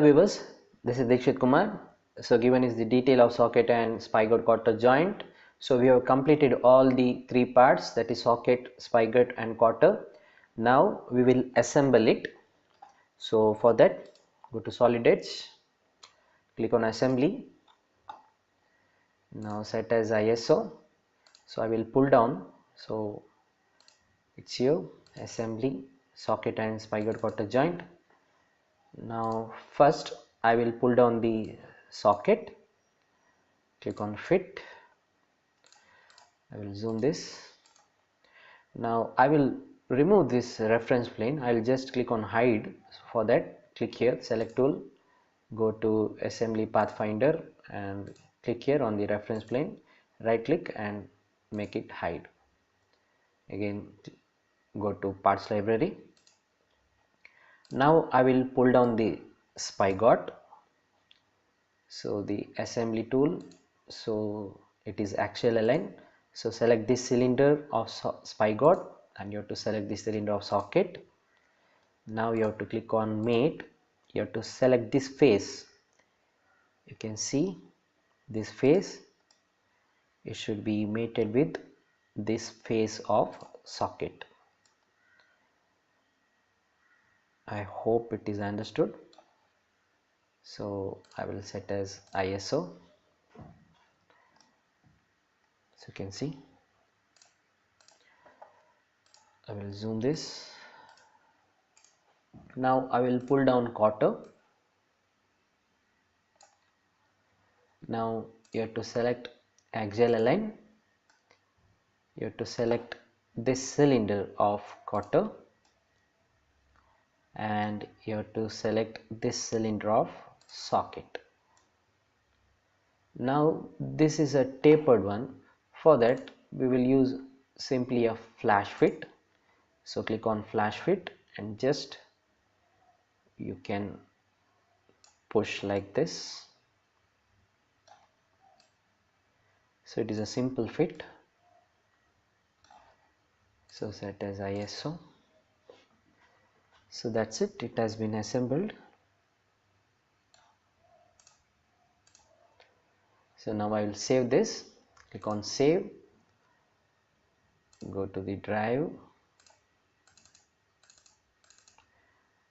Hello viewers, this is Dikshit Kumar. So given is the detail of socket and spigot cotter joint. So we have completed all the three parts, that is socket, spigot and cotter. Now we will assemble it. So for that, go to solid edge, click on assembly. Now set as ISO. So I will pull down. So it's here, assembly, socket and spigot cotter joint. Now first I will pull down the socket, click on fit. I will zoom this. Now I will remove this reference plane. I will just click on hide. For that, click here, select tool, go to assembly pathfinder and click here on the reference plane, right click and make it hide. Again go to parts library. Now I will pull down the spigot. So the assembly tool, so it is axial align. So select this cylinder of spigot and you have to select this cylinder of socket. Now you have to click on mate. You have to select this face. You can see this face, it should be mated with this face of socket. I hope it is understood. So I will set as ISO. So you can see, I will zoom this. Now I will pull down cotter. Now you have to select axial align. You have to select this cylinder of cotter and you have to select this cylinder of socket. Now this is a tapered one. For that we will use simply a flash fit. So click on flash fit and just you can push like this. So it is a simple fit. So set as ISO. So that's it, it has been assembled. So now I will save this, click on save, go to the drive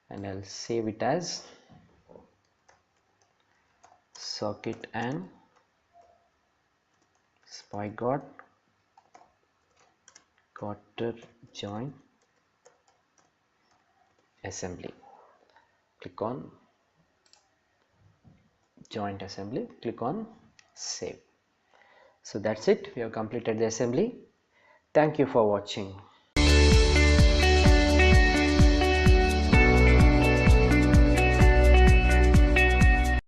and I'll save it as socket and spigot cotter joint assembly. Click on joint assembly, click on save. So that's it, we have completed the assembly. Thank you for watching.